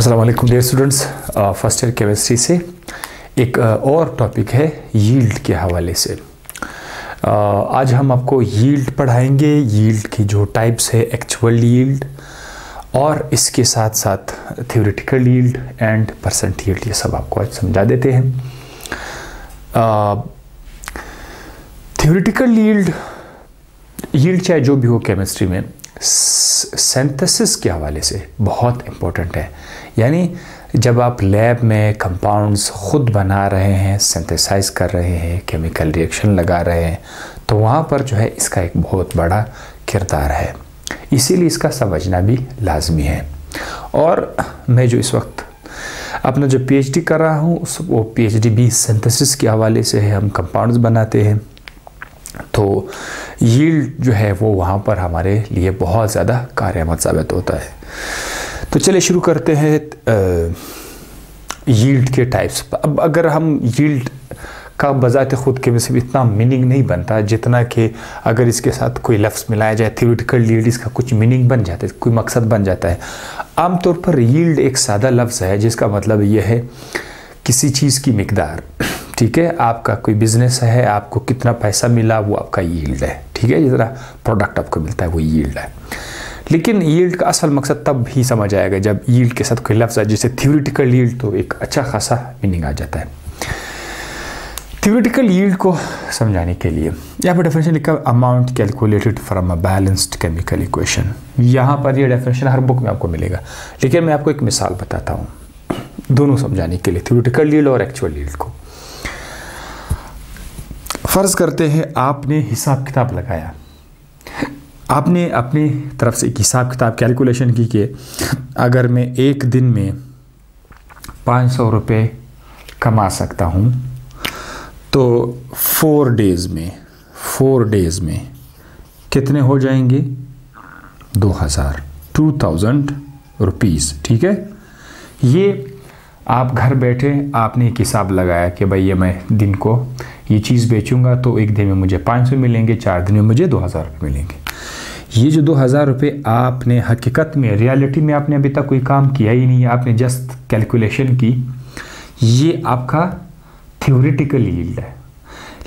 अस्सलाम वालेकुम dear students, first year chemistry से एक और टॉपिक है यील्ड के हवाले से। आज हम आपको यील्ड पढ़ाएंगे, यील्ड की जो टाइप्स है, एक्चुअल यील्ड और इसके साथ साथ theoretical yield and percent yield, ये सब आपको आज समझा देते हैं। थ्योरेटिकल यील्ड चाहे जो भी हो केमिस्ट्री में, सिंथेसिस के हवाले से बहुत इम्पोर्टेंट है। यानी जब आप लैब में कंपाउंड्स खुद बना रहे हैं, सिंथेसाइज कर रहे हैं, केमिकल रिएक्शन लगा रहे हैं, तो वहाँ पर जो है इसका एक बहुत बड़ा किरदार है, इसीलिए इसका समझना भी लाजमी है। और मैं जो इस वक्त अपना जो पीएचडी कर रहा हूँ वो पीएचडी भी सिंथेसिस के हवाले से है। हम कंपाउंड्स बनाते हैं, तो यील्ड जो है वो वहाँ पर हमारे लिए बहुत ज़्यादा कारआमद साबित होता है। तो चलिए शुरू करते हैं यील्ड के टाइप्स। अब अगर हम यील्ड का बजाते ख़ुद के वैसे इतना मीनिंग नहीं बनता जितना कि अगर इसके साथ कोई लफ्ज़ मिलाया जाए, थ्योरेटिकल यील्ड, इसका कुछ मीनिंग बन जाता है, कोई मकसद बन जाता है। आमतौर पर यील्ड एक सादा लफ्ज़ है जिसका मतलब ये है किसी चीज़ की मिकदार। ठीक है, आपका कोई बिजनेस है, आपको कितना पैसा मिला वो आपका यील्ड है। ठीक है, जितना प्रोडक्ट आपको मिलता है वो यील्ड है। लेकिन यील्ड का असल मकसद तब ही समझ आएगा जब यील्ड के साथ कोई लफ्ज़ है, जैसे थ्योरेटिकल यील्ड, तो एक अच्छा खासा मीनिंग आ जाता है। थ्योरेटिकल यील्ड को समझाने के लिए यहाँ पर डेफिनेशन लिखा, amount calculated from a balanced chemical equation. यहाँ पर ये डेफिनेशन हर बुक में आपको मिलेगा, लेकिन मैं आपको एक मिसाल बताता हूँ दोनों समझाने के लिए, थ्योरेटिकल यील्ड और एक्चुअल यील्ड को। फ़र्ज़ करते हैं आपने हिसाब किताब लगाया, आपने अपनी तरफ से एक हिसाब किताब कैलकुलेशन की कि अगर मैं एक दिन में 500 रुपये कमा सकता हूँ तो 4 डेज़ में कितने हो जाएंगे? 2000 रुपीज़। ठीक है, ये आप घर बैठे आपने एक हिसाब लगाया कि भाई ये मैं दिन को ये चीज़ बेचूंगा तो एक दिन में मुझे 500 मिलेंगे, 4 दिन में मुझे 2000 रुपये मिलेंगे। ये जो 2000 रुपये आपने हकीकत में, रियलिटी में आपने अभी तक कोई काम किया ही नहीं है, आपने जस्ट कैलकुलेशन की, ये आपका थ्योरेटिकल यील्ड है।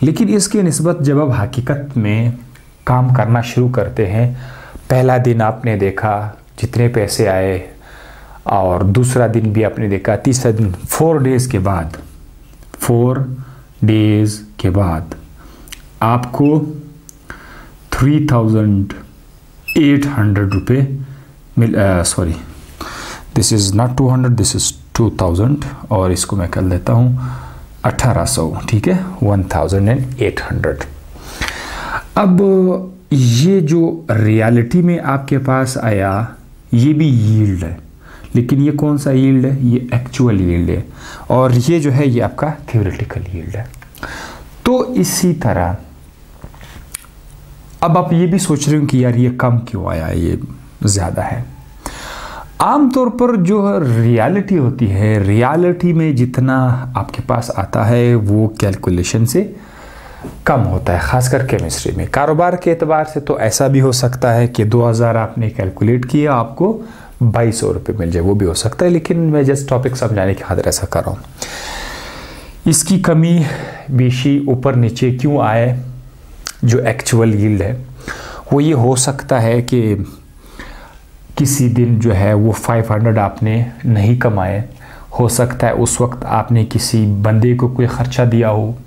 लेकिन इसकी निस्बत जब आप हकीकत में काम करना शुरू करते हैं, पहला दिन आपने देखा जितने पैसे आए, और दूसरा दिन भी आपने देखा, तीसरा दिन, 4 डेज़ के बाद आपको 3800 रुपये sorry, this is not 200, this is 2000, और इसको मैं कर देता हूँ 1800। ठीक है, 1800। अब ये जो रियलिटी में आपके पास आया ये भी यील्ड है, लेकिन ये कौन सा यील्ड है? ये एक्चुअल यील्ड है, और ये जो है ये आपका थ्योरेटिकल यील्ड है। तो इसी तरह अब आप ये भी सोच रहे हो कि यार ये कम क्यों आया, ये ज़्यादा है। आमतौर पर जो रियलिटी होती है, रियलिटी में जितना आपके पास आता है वो कैलकुलेशन से कम होता है, खासकर केमिस्ट्री में। कारोबार के एतबार से तो ऐसा भी हो सकता है कि 2000 आपने कैलकुलेट किया, आपको 2200 रुपये मिल जाए, वो भी हो सकता है। लेकिन मैं जस्ट टॉपिक समझाने की खातिर ऐसा कर रहा हूँ। इसकी कमी बेशी ऊपर नीचे क्यों आए, जो एक्चुअल यील्ड है वो ये हो सकता है कि किसी दिन जो है वो 500 आपने नहीं कमाए, हो सकता है उस वक्त आपने किसी बंदे को कोई ख़र्चा दिया हो,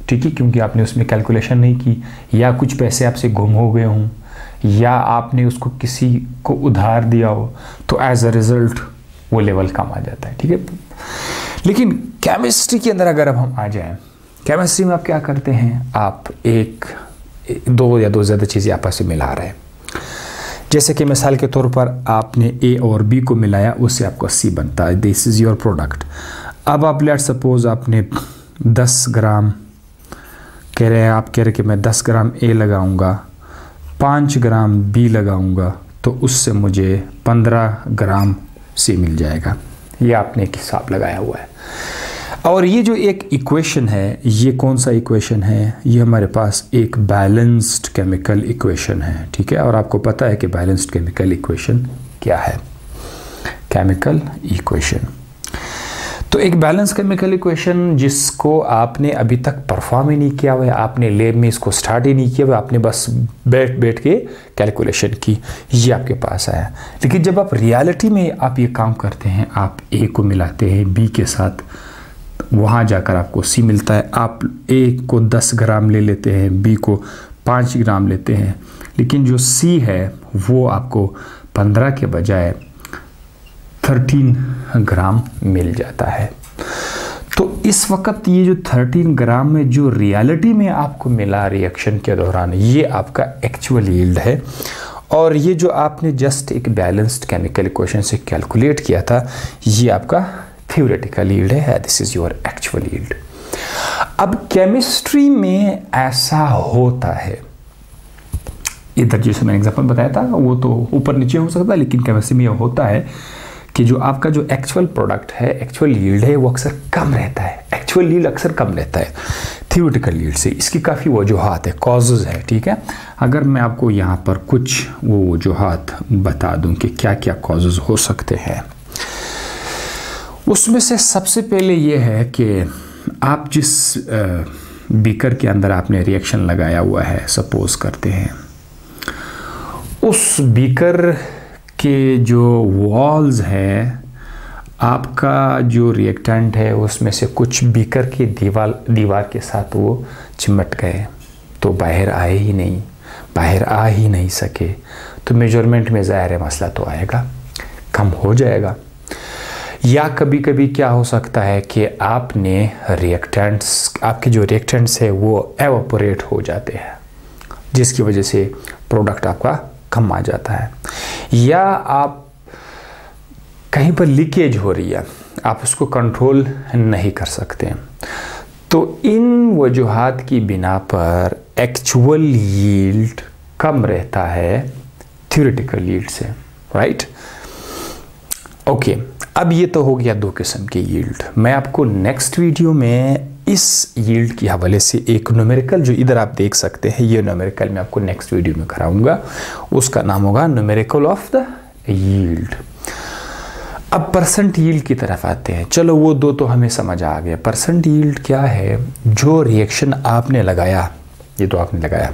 ठीक है, क्योंकि आपने उसमें कैलकुलेशन नहीं की, या कुछ पैसे आपसे गुम हो गए हों, या आपने उसको किसी को उधार दिया हो, तो एज अ रिज़ल्ट वो लेवल कम आ जाता है। ठीक है, लेकिन केमिस्ट्री के अंदर अगर अब हम आ जाएं, केमिस्ट्री में आप क्या करते हैं, आप दो या दो ज़्यादा चीज़ें आपस में मिला रहे हैं। जैसे कि मिसाल के तौर पर आपने ए और बी को मिलाया, उससे आपको सी बनता है, दिस इज़ योर प्रोडक्ट। अब आप लेट सपोज आपने 10 ग्राम कह रहे हैं, आप कह रहे कि मैं 10 ग्राम ए लगाऊंगा, 5 ग्राम बी लगाऊंगा, तो उससे मुझे 15 ग्राम सी मिल जाएगा। ये आपने एक हिसाब लगाया हुआ है। और ये जो एक इक्वेशन है, ये कौन सा इक्वेशन है? ये हमारे पास एक बैलेंस्ड केमिकल इक्वेशन है। ठीक है, और आपको पता है कि बैलेंस्ड केमिकल इक्वेशन क्या है। Chemical equation. तो एक बैलेंस केमिकल इक्वेशन जिसको आपने अभी तक परफॉर्म ही नहीं किया हुआ है, आपने लैब में इसको स्टार्ट ही नहीं किया हुआ, आपने बस बैठ के कैलकुलेशन की, ये आपके पास आया। लेकिन जब आप रियलिटी में आप ये काम करते हैं, आप ए को मिलाते हैं बी के साथ, वहाँ जाकर आपको सी मिलता है। आप ए को 10 ग्राम ले लेते हैं, बी को 5 ग्राम लेते हैं, लेकिन जो सी है वो आपको 15 के बजाय 13 ग्राम मिल जाता है। तो इस वक्त ये जो 13 ग्राम में जो रियलिटी में आपको मिला रिएक्शन के दौरान, ये आपका एक्चुअल यील्ड है। और ये जो आपने जस्ट एक बैलेंस्ड केमिकल इक्वेशन से कैलकुलेट किया था, ये आपका थ्योरेटिकल यील्ड है। This is your actual yield. अब केमिस्ट्री में ऐसा होता है, इधर जैसे मैंने एग्जांपल बताया था वो तो ऊपर नीचे हो सकता है, लेकिन केमिस्ट्री में यह होता है कि जो आपका जो एक्चुअल प्रोडक्ट है, एक्चुअल यील्ड है, वो अक्सर कम रहता है। एक्चुअल यील्ड अक्सर कम रहता है थ्योरेटिकल यील्ड से। इसकी काफ़ी वजूहात है, कॉजेज़ है, ठीक है। अगर मैं आपको यहाँ पर कुछ वो वजूहात बता दूँ कि क्या क्या कॉजेज़ हो सकते हैं, उसमें से सबसे पहले ये है कि आप जिस बीकर के अंदर आपने रिएक्शन लगाया हुआ है, सपोज करते हैं उस बीकर के जो वॉल्स हैं, आपका जो रिएक्टेंट है उसमें से कुछ बीकर की दीवार के साथ वो चिमट गए, तो बाहर आए ही नहीं, बाहर आ ही नहीं सके, तो मेजरमेंट में ज़ाहिर है मसला तो आएगा, कम हो जाएगा। या कभी कभी क्या हो सकता है कि आपने रिएक्टेंट्स, आपके जो रिएक्टेंट्स है वो एवापोरेट हो जाते हैं, जिसकी वजह से प्रोडक्ट आपका कम आ जाता है। या आप कहीं पर लीकेज हो रही है, आप उसको कंट्रोल नहीं कर सकते। तो इन वजूहात की बिना पर एक्चुअल यील्ड कम रहता है थ्योरेटिकल यील्ड से, राइट। ओके, अब ये तो हो गया दो किस्म की यील्ड। मैं आपको नेक्स्ट वीडियो में इस यील्ड के हवाले से एक न्यूमेरिकल, जो इधर आप देख सकते हैं, ये न्यूमेरिकल मैं आपको नेक्स्ट वीडियो में कराऊंगा। उसका नाम होगा न्यूमेरिकल ऑफ द यील्ड। अब परसेंट यील्ड की तरफ आते हैं। चलो वो दो तो हमें समझ आ गया। परसेंट यील्ड क्या है? जो रिएक्शन आपने लगाया, ये तो आपने लगाया,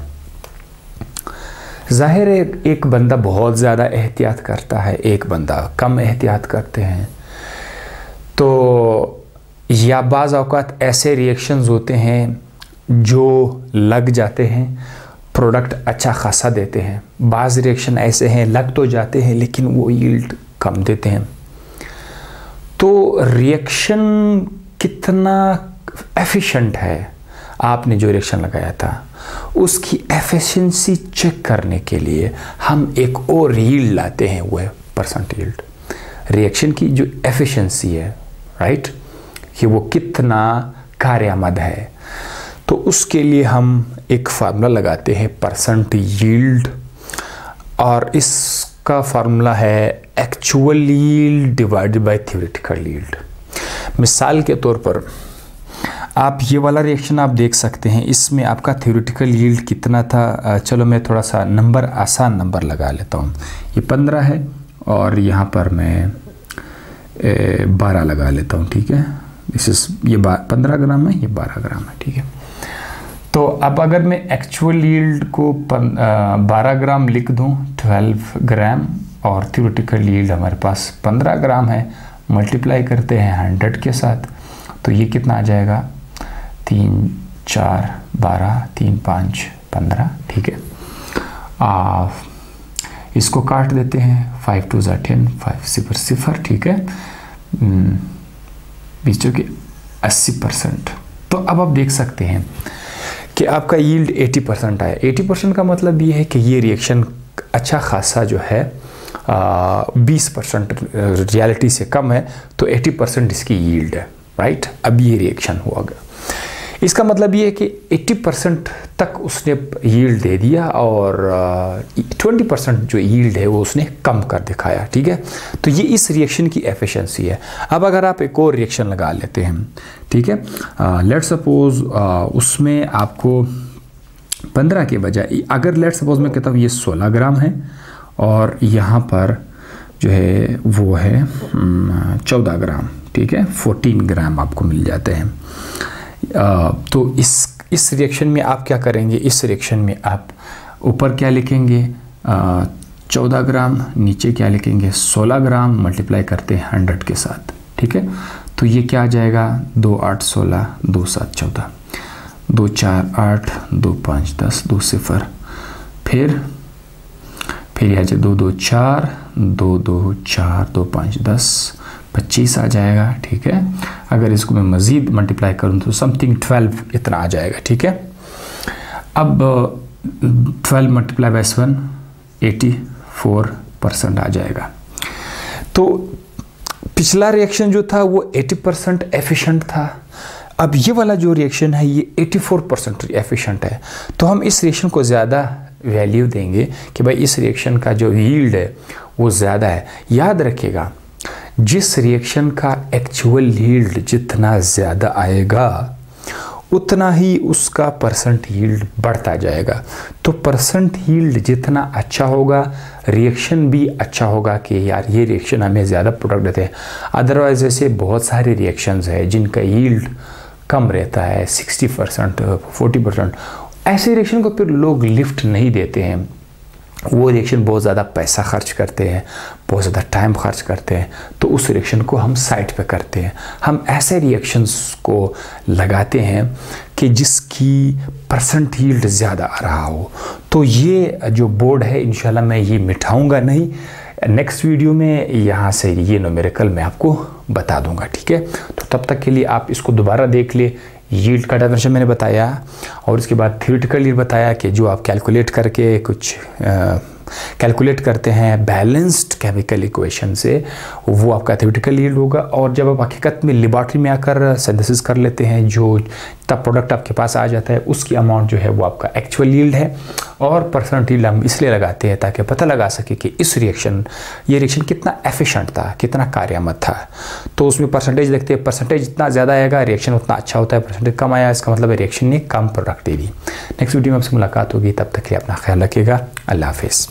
जाहिर है एक बंदा बहुत ज़्यादा एहतियात करता है, एक बंदा कम एहतियात करते हैं। तो या बाज़ औक़ात ऐसे रिएक्शंस होते हैं जो लग जाते हैं, प्रोडक्ट अच्छा खासा देते हैं। बाज़ रिएक्शन ऐसे हैं लग तो जाते हैं लेकिन वो यील्ड कम देते हैं। तो रिएक्शन कितना एफिशिएंट है, आपने जो रिएक्शन लगाया था उसकी एफिशिएंसी चेक करने के लिए हम एक और यील्ड लाते हैं, वो है परसेंट यील्ड। रिएक्शन की जो एफिशिएंसी है, राइट, कि वो कितना कारआमद है, तो उसके लिए हम एक फार्मूला लगाते हैं परसेंट यील्ड, और इसका फार्मूला है actual yield divided by theoretical yield. मिसाल के तौर पर आप ये वाला रिएक्शन आप देख सकते हैं, इसमें आपका थ्योरेटिकल यील्ड कितना था। चलो मैं थोड़ा सा नंबर, आसान नंबर लगा लेता हूँ। ये 15 है और यहाँ पर मैं 12 लगा लेता हूँ, ठीक है। ये 15 ग्राम है, ये 12 ग्राम है, ठीक है। तो अब अगर मैं एक्चुअल यील्ड को 12 ग्राम लिख दूँ, 12 ग्राम, और थ्योरेटिकल यील्ड हमारे पास 15 ग्राम है, मल्टीप्लाई करते हैं 100 के साथ, तो ये कितना आ जाएगा? 3 4 12 3 5 15, ठीक है। इसको काट देते हैं, 5 2 10, 5 0 0, ठीक है। बीचों के 80%। तो अब आप देख सकते हैं कि आपका यील्ड 80% आया। 80% का मतलब ये है कि ये रिएक्शन अच्छा खासा जो है 20% रियलिटी से कम है, तो 80% इसकी यील्ड है, राइट। अब ये रिएक्शन हुआ गया, इसका मतलब ये है कि 80% तक उसने यील्ड दे दिया और 20% जो यील्ड है वो उसने कम कर दिखाया, ठीक है। तो ये इस रिएक्शन की एफिशिएंसी है। अब अगर आप एक और रिएक्शन लगा लेते हैं, ठीक है, लेट्स सपोज उसमें आपको 15 के बजाय, अगर लेट्स सपोज मैं कहता हूँ ये 16 ग्राम है और यहाँ पर जो है वो है 14 ग्राम, ठीक है, 14 ग्राम आपको मिल जाते हैं। तो इस रिएक्शन में आप क्या करेंगे, इस रिएक्शन में आप ऊपर क्या लिखेंगे 14 ग्राम, नीचे क्या लिखेंगे 16 ग्राम, मल्टीप्लाई करते हैं 100 के साथ, ठीक है। तो ये क्या आ जाएगा 2 8 16 2 7 14, 2 4 8 2 5 10, 2 0, फिर यहाँ से 2 2 4 2 2 4 2 5 10 25 आ जाएगा, ठीक है। अगर इसको मैं मज़ीद मल्टीप्लाई करूँ तो समथिंग 12 इतना आ जाएगा, ठीक है। अब 12 मल्टीप्लाई बाय 7 84% आ जाएगा। तो पिछला रिएक्शन जो था वो 80% एफिशिएंट था, अब ये वाला जो रिएक्शन है ये 84% एफिशिएंट है। तो हम इस रिएक्शन को ज़्यादा वैल्यू देंगे कि भाई इस रिएक्शन का जो यील्ड है वो ज़्यादा है। याद रखिएगा, जिस रिएक्शन का एक्चुअल यील्ड जितना ज़्यादा आएगा उतना ही उसका परसेंट यील्ड बढ़ता जाएगा। तो परसेंट यील्ड जितना अच्छा होगा, रिएक्शन भी अच्छा होगा कि यार ये रिएक्शन हमें ज़्यादा प्रोडक्ट देते हैं। अदरवाइज ऐसे बहुत सारे रिएक्शंस हैं जिनका यील्ड कम रहता है, 60% 40%। ऐसे रिएक्शन को फिर लोग लिफ्ट नहीं देते हैं, वो रिएक्शन बहुत ज़्यादा पैसा खर्च करते हैं, बहुत ज़्यादा टाइम खर्च करते हैं, तो उस रिएक्शन को हम साइड पे करते हैं। हम ऐसे रिएक्शंस को लगाते हैं कि जिसकी परसेंट यील्ड ज़्यादा आ रहा हो। तो ये जो बोर्ड है इंशाल्लाह मैं ये मिटाऊंगा नहीं, नेक्स्ट वीडियो में यहाँ से ये न्यूमेरिकल मैं आपको बता दूंगा, ठीक है। तो तब तक के लिए आप इसको दोबारा देख ले। यील्ड का डेफिनेशन मैंने बताया और इसके बाद थ्योरेटिकल यील्ड बताया कि जो आप कैलकुलेट करके कुछ कैलकुलेट करते हैं बैलेंस्ड केमिकल इक्वेशन से, वो आपका थ्योरेटिकल यील्ड होगा। और जब आप हकीकत में लेबॉरेटरी में आकर सिंथेसिस कर लेते हैं, जो तब प्रोडक्ट आपके पास आ जाता है, उसकी अमाउंट जो है वो आपका एक्चुअल यील्ड है। और परसेंट यील्ड हम इसलिए लगाते हैं ताकि पता लगा सके कि ये रिएक्शन कितना एफिशिएंट था, कितना कार्यामद था। तो उसमें परसेंटेज देखते हैं, परसेंटेज जितना ज़्यादा आएगा रिएक्शन उतना अच्छा होता है, परसेंटेज कम आया इसका मतलब है रिएक्शन ने कम प्रोडक्ट दे दी। नेक्स्ट वीडियो में आपसे मुलाकात होगी, तब तक के लिए अपना ख्याल रखिएगा। अल्लाह हाफिज़।